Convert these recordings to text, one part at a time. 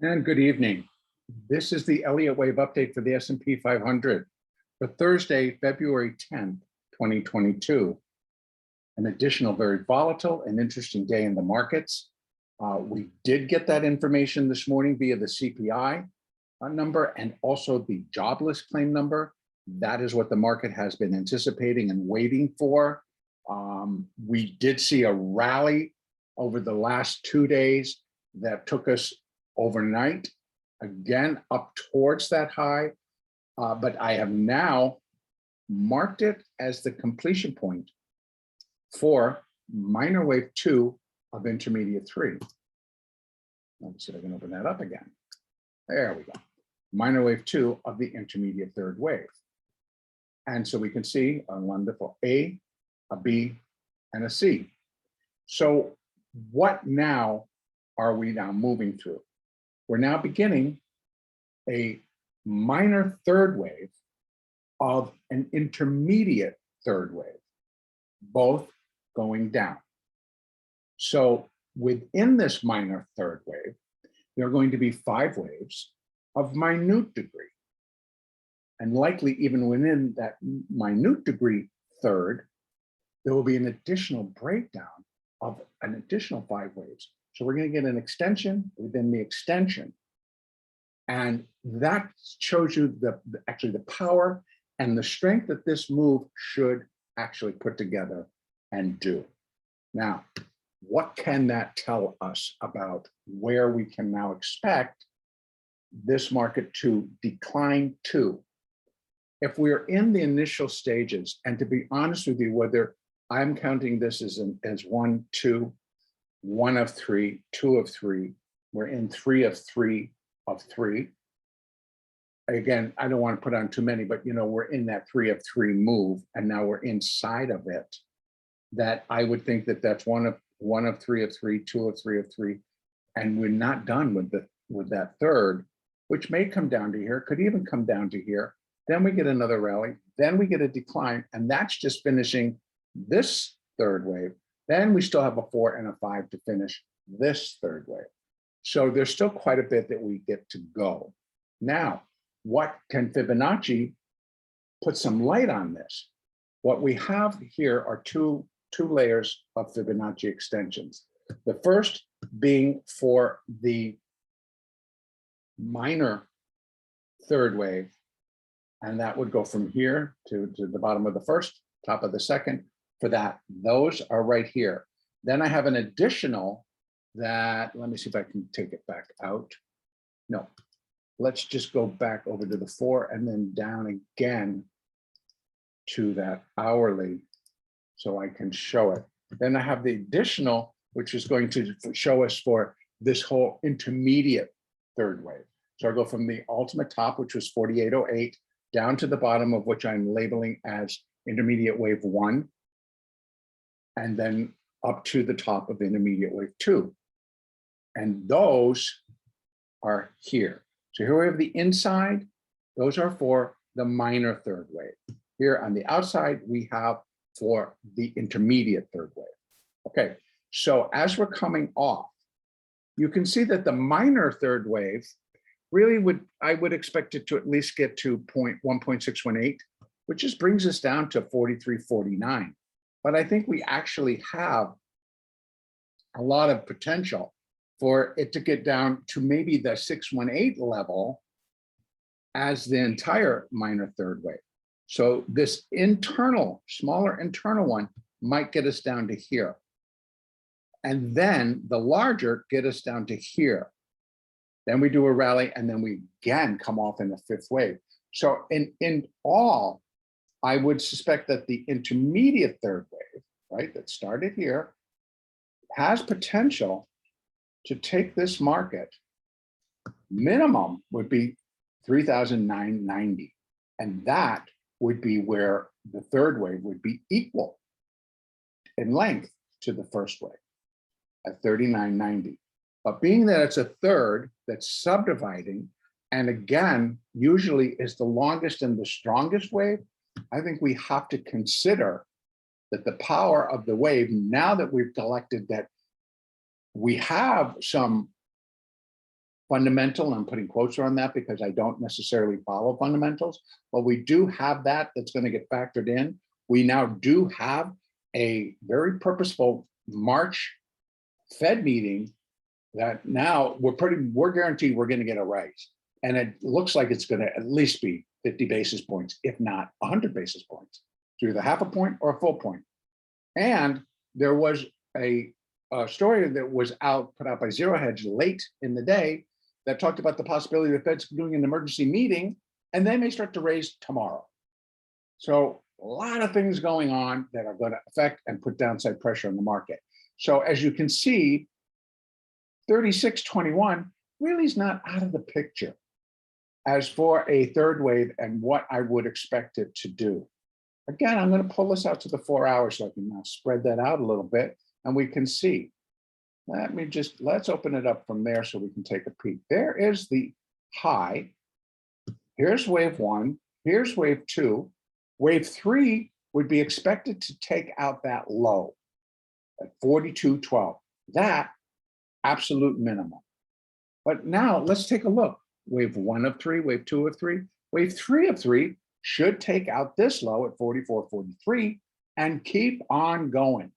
And good evening. This is the Elliott wave update for the S&P 500 for Thursday, February 10th, 2022. An additional very volatile and interesting day in the markets. We did get that information this morning via the CPI number and also the jobless claim number. That is what the market has been anticipating and waiting for. We did see a rally over the last 2 days that took us overnight, again, up towards that high. But I have now marked it as the completion point for minor wave 2 of intermediate 3. Let me see if I can open that up again. There we go. Minor wave 2 of the intermediate 3rd wave. And so we can see a wonderful A, a B, and a C. So what now are we now moving through? We're now beginning a minor 3rd wave of an intermediate 3rd wave, both going down. So within this minor 3rd wave, there are going to be 5 waves of minute degree. And likely even within that minute degree 3rd, there will be an additional breakdown of an additional 5 waves. So we're going to get an extension within the extension. And that shows you actually the power and the strength that this move should actually put together and do. Now, what can that tell us about where we can now expect this market to decline to? If we're in the initial stages, and to be honest with you, whether I'm counting this as 1, 2, 1 of 3, 2 of 3, we're in 3 of 3 of 3. Again, I don't want to put on too many, but we're in that 3 of 3 move, and now we're inside of it. That I would think that that's 1 of 3 of 3, 2 of 3 of 3, and we're not done with that 3rd, which may come down to here, could even come down to here. Then we get another rally, then we get a decline, and that's just finishing this 3rd wave. Then we still have a 4 and a 5 to finish this 3rd wave. So there's still quite a bit that we get to go. Now, what can Fibonacci put some light on this? What we have here are two layers of Fibonacci extensions. The first being for the minor 3rd wave, and that would go from here to the bottom of the 1st, top of the 2nd. For that, those are right here. Then I have an additional that, let me see if I can take it back out. No, let's just go back over to the 4 and then down again to that hourly so I can show it. Then I have the additional, which is going to show us for this whole intermediate 3rd wave. So I go from the ultimate top, which was 4808, down to the bottom of which I'm labeling as intermediate wave 1, and then up to the top of intermediate wave 2. And those are here. So here we have the inside. Those are for the minor 3rd wave. Here on the outside, we have for the intermediate 3rd wave. Okay, so as we're coming off, you can see that the minor 3rd wave really I would expect it to at least get to 1.618, which just brings us down to 43.49. But I think we actually have a lot of potential for it to get down to maybe the 618 level as the entire minor 3rd wave. So this internal, smaller internal one might get us down to here. And then the larger get us down to here. Then we do a rally, and then we again come off in the 5th wave. So in all, I would suspect that the intermediate 3rd wave, right, that started here, has potential to take this market. Minimum would be 3,990. And that would be where the 3rd wave would be equal in length to the 1st wave at 3990. But being that it's a 3rd that's subdividing, and again, usually is the longest and the strongest wave, I think we have to consider that the power of the wave, now that we've collected that we have some fundamental. I'm putting quotes on that because I don't necessarily follow fundamentals, but we do have that that's going to get factored in. We now do have a very purposeful March Fed meeting that now we're guaranteed we're going to get a raise. And it looks like it's going to at least be 50 basis points, if not 100 basis points. So either half a point or a full point. And there was a story that was put out by Zero Hedge late in the day that talked about the possibility the Fed's doing an emergency meeting and they may start to raise tomorrow. So a lot of things going on that are going to affect and put downside pressure on the market. So as you can see, 36.21 really is not out of the picture as for a third wave and what I would expect it to do. Again, I'm going to pull this out to the 4 hours so I can now spread that out a little bit and we can see. Let's open it up from there so we can take a peek. There is the high. Here's wave one. Here's wave two. Wave three would be expected to take out that low at 42.12. That absolute minimum. But now let's take a look. Wave one of three, wave two of three, wave three of three should take out this low at 44.43 and keep on going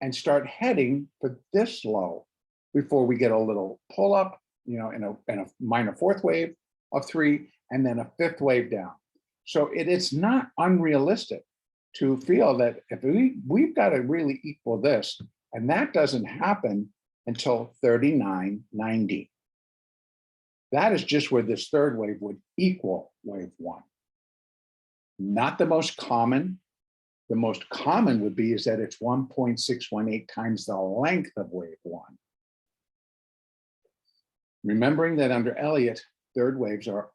and start heading for this low before we get a little pull up, in a minor fourth wave of three, and then a fifth wave down. So it's not unrealistic to feel that if we've got to really equal this, and that doesn't happen until 39.90. That is just where this third wave would equal wave one. Not the most common. The most common would be is that it's 1.618 times the length of wave one. Remembering that under Elliott, third waves are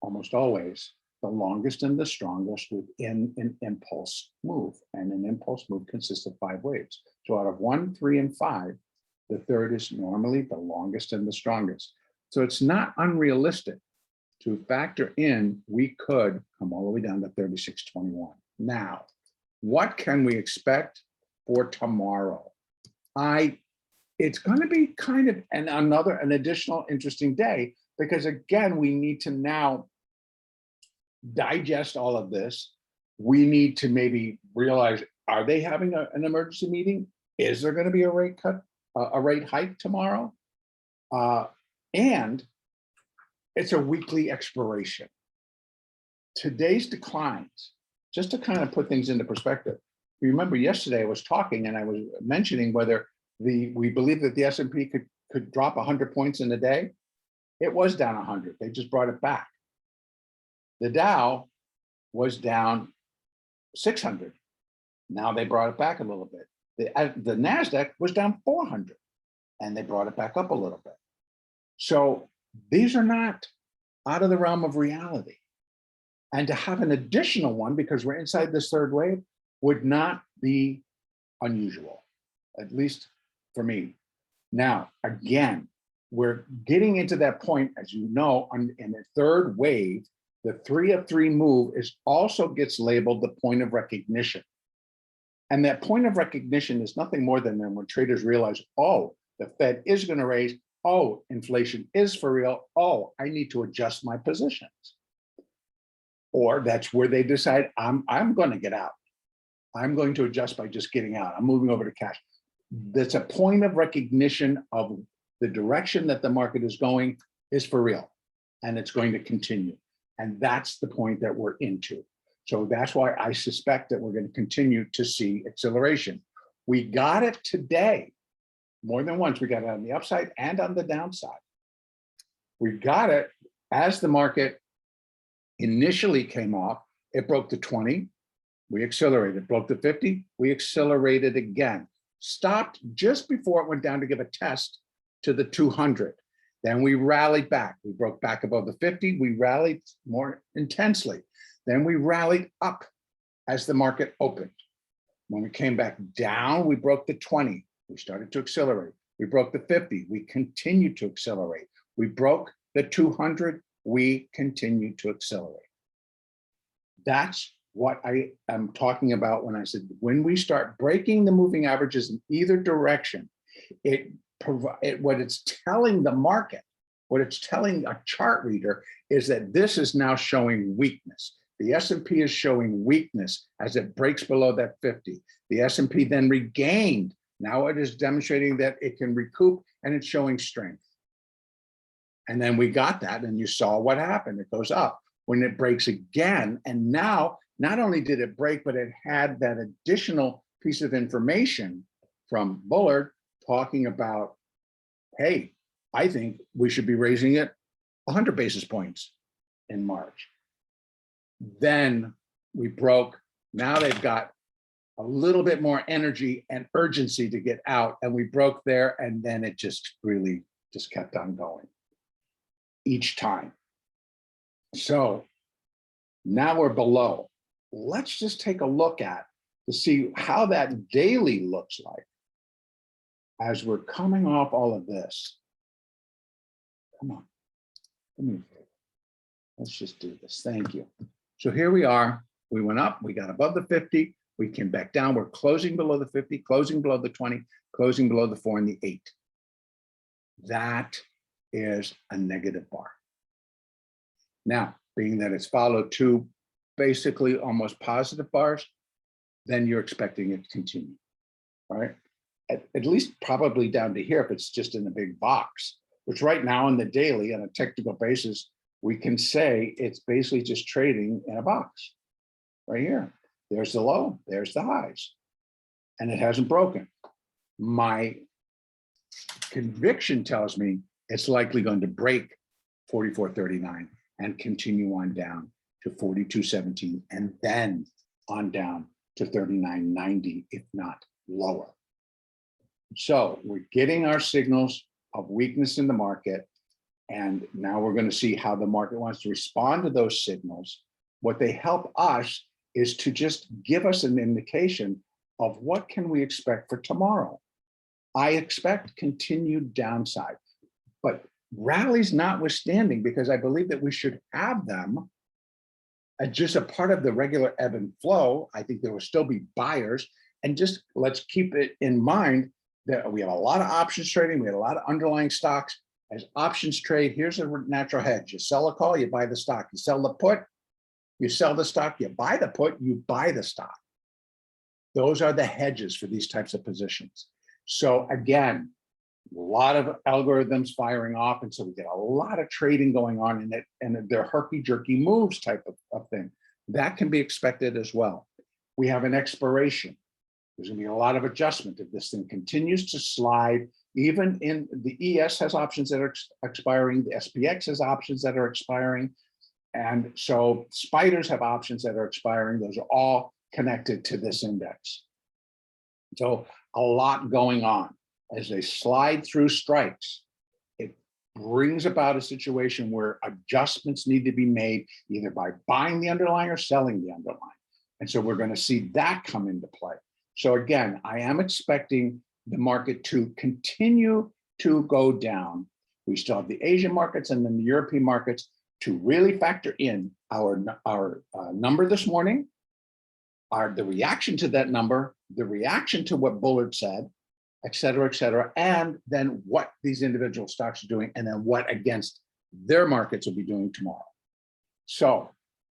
almost always the longest and the strongest within an impulse move. And an impulse move consists of 5 waves. So out of 1, 3, and 5, the third is normally the longest and the strongest. So it's not unrealistic to factor in we could come all the way down to 36.21. Now, what can we expect for tomorrow? It's going to be kind of an additional interesting day because again, we need to now digest all of this. We need to maybe realize, are they having an emergency meeting? Is there going to be a rate cut, a rate hike tomorrow? And it's a weekly expiration. Today's declines, just to kind of put things into perspective. Remember yesterday I was talking and I was mentioning whether we believe that the S&P could drop 100 points in a day. It was down 100. They just brought it back. The Dow was down 600. Now they brought it back a little bit. The NASDAQ was down 400 and they brought it back up a little bit. So these are not out of the realm of reality. And to have an additional one, because we're inside this third wave, would not be unusual, at least for me. Now, again, we're getting into that point, as you know, in the third wave, the 3 of 3 move also gets labeled the point of recognition. And that point of recognition is nothing more than when traders realize, oh, the Fed is going to raise, oh, inflation is for real, oh, I need to adjust my positions. Or that's where they decide, I'm going to get out. I'm going to adjust by just getting out. I'm moving over to cash. That's a point of recognition of the direction that the market is going is for real, and it's going to continue. And that's the point that we're into. So that's why I suspect that we're going to continue to see acceleration. We got it today, more than once. We got it on the upside and on the downside. We got it as the market initially came off. It broke the 20, we accelerated, broke the 50, we accelerated again. Stopped just before it went down to give a test to the 200. Then we rallied back. We broke back above the 50. We rallied more intensely. Then we rallied up as the market opened. When we came back down, we broke the 20. We started to accelerate. We broke the 50. We continued to accelerate. We broke the 200. We continued to accelerate. That's what I am talking about when I said, when we start breaking the moving averages in either direction, what it's telling the market what it's telling a chart reader is that this is now showing weakness. The S&P is showing weakness as it breaks below that 50. The S&P then regained. Now it is demonstrating that it can recoup and it's showing strength. And then we got that and you saw what happened. It goes up when it breaks again. And now, not only did it break, but it had that additional piece of information from Bullard talking about, hey, I think we should be raising it 100 basis points in March. Then we broke. Now they've got a little bit more energy and urgency to get out, and we broke there, and then it just really just kept on going each time. So now we're below. Let's just take a look at to see how that daily looks like as we're coming off all of this. Come on, let's just do this. Thank you. So here we are. We went up, we got above the 50, we came back down. We're closing below the 50, closing below the 20, closing below the 4 and the 8. That is a negative bar. Now, being that it's followed two basically almost positive bars, then you're expecting it to continue, right? At least probably down to here if it's just in a big box, which right now in the daily on a technical basis, we can say it's basically just trading in a box right here. There's the low, there's the highs, and it hasn't broken. My conviction tells me it's likely going to break 44.39 and continue on down to 42.17 and then on down to 39.90, if not lower. So we're getting our signals of weakness in the market. And now we're going to see how the market wants to respond to those signals. What they help us is to just give us an indication of what can we expect for tomorrow. I expect continued downside, but rallies notwithstanding, because I believe that we should have them as just a part of the regular ebb and flow. I think there will still be buyers, and just let's keep it in mind that we have a lot of options trading. We have a lot of underlying stocks. As options trade, here's a natural hedge. You sell a call, you buy the stock. You sell the put, you sell the stock. You buy the put, you buy the stock. Those are the hedges for these types of positions. So again, a lot of algorithms firing off, and so we get a lot of trading going on in it, and they're herky-jerky moves type of thing. That can be expected as well. We have an expiration. There's going to be a lot of adjustment if this thing continues to slide. Even in the ES has options that are expiring, the SPX has options that are expiring. And so spiders have options that are expiring. Those are all connected to this index. So a lot going on. As they slide through strikes, it brings about a situation where adjustments need to be made either by buying the underlying or selling the underlying. And so we're going to see that come into play. So again, I am expecting the market to continue to go down. We still have the Asian markets and then the European markets to really factor in our number this morning, the reaction to that number, the reaction to what Bullard said, et cetera, and then what these individual stocks are doing, and then what against their markets will be doing tomorrow. So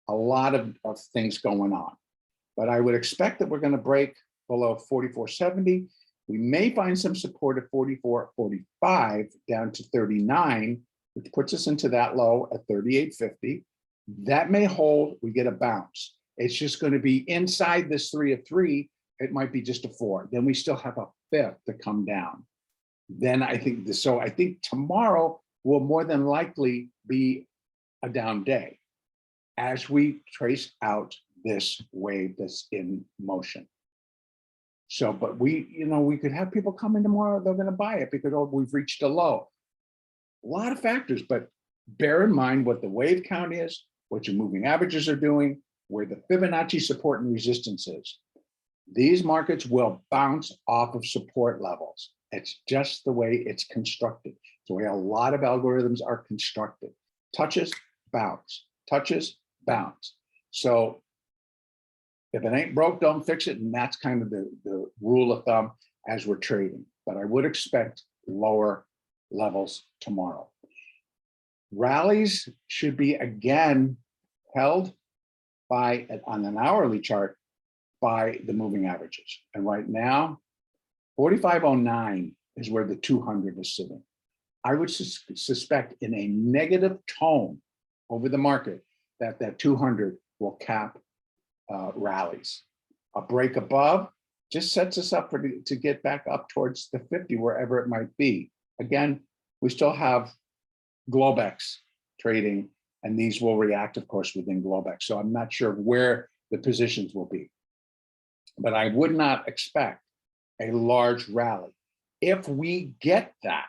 a lot of things going on, but I would expect that we're going to break below 44.70. We may find some support at 44.45 down to 39, which puts us into that low at 38.50. That may hold, we get a bounce. It's just going to be inside this 3 of 3. It might be just a 4. Then we still have a 5th to come down. Then I think so I think tomorrow will more than likely be a down day as we trace out this wave that's in motion. So, but we could have people come in tomorrow, they're going to buy it because, oh, we've reached a low. A lot of factors, but bear in mind what the wave count is, what your moving averages are doing, where the Fibonacci support and resistance is. These markets will bounce off of support levels. It's just the way it's constructed. So a lot of algorithms are constructed. Touches, bounce, touches, bounce. So if it ain't broke, don't fix it. And that's kind of the rule of thumb as we're trading. But I would expect lower levels tomorrow. Rallies should be again held by, on an hourly chart, by the moving averages. And right now, 4509 is where the 200 is sitting. I would suspect in a negative tone over the market that 200 will cap rallies. A break above just sets us up to get back up towards the 50, wherever it might be. Again, we still have Globex trading, and these will react, of course, within Globex. So I'm not sure where the positions will be, but I would not expect a large rally. If we get that,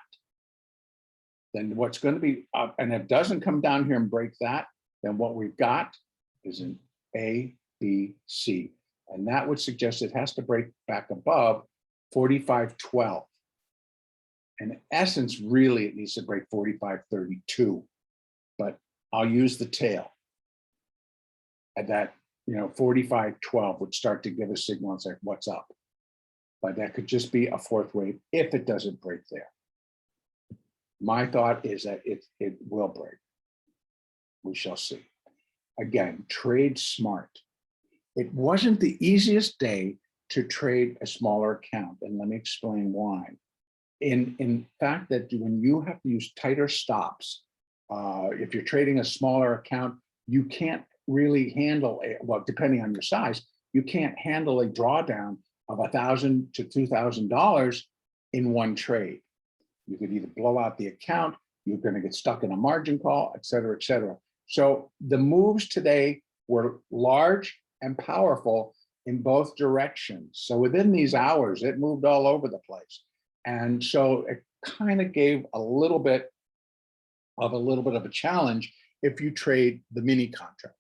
then what's going to be up, and if it doesn't come down here and break that, then what we've got is an A, B, C. And that would suggest it has to break back above 45.12. In essence, really, it needs to break 45.32. But I'll use the tail. At that, 45.12 would start to give a signal. It's like, what's up? But that could just be a fourth wave if it doesn't break there. My thought is that it will break. We shall see. Again, trade smart. It wasn't the easiest day to trade a smaller account, and let me explain why. In fact, that when you have to use tighter stops, if you're trading a smaller account, you can't really handle well, depending on your size, you can't handle a drawdown of $1,000 to $2,000 in one trade. You could either blow out the account, you're going to get stuck in a margin call, et cetera, et cetera. So the moves today were large and powerful in both directions. So within these hours, it moved all over the place. And so it kind of gave a little bit of a challenge if you trade the mini contract.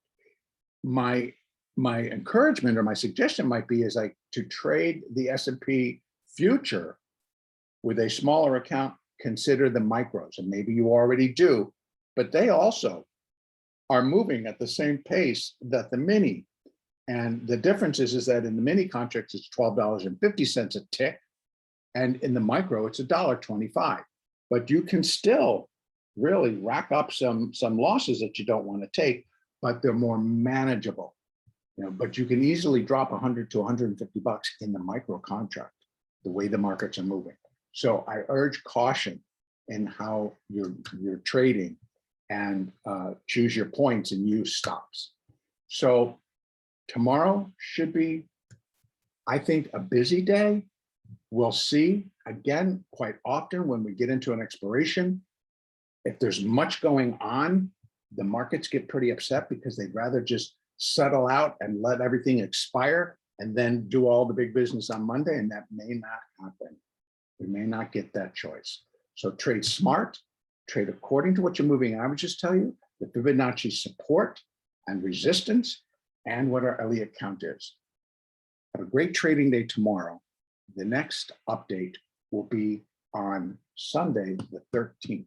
My encouragement or my suggestion might be is like to trade the S&P future with a smaller account, consider the micros, and maybe you already do, but they also are moving at the same pace that the mini. And the difference is that in the mini contracts, it's $12.50 a tick, and in the micro, it's $1.25. But you can still really rack up some losses that you don't want to take, but they're more manageable. But you can easily drop 100 to 150 bucks in the micro contract, the way the markets are moving. So I urge caution in how you're trading, and choose your points and use stops. So tomorrow should be, I think, a busy day. We'll see. Again, quite often when we get into an expiration, if there's much going on, the markets get pretty upset because they'd rather just settle out and let everything expire and then do all the big business on Monday, and that may not happen. We may not get that choice. So trade smart, trade according to what your moving averages tell you, the Fibonacci support and resistance, and what our Elliott count is. Have a great trading day tomorrow. The next update will be on Sunday, the 13th.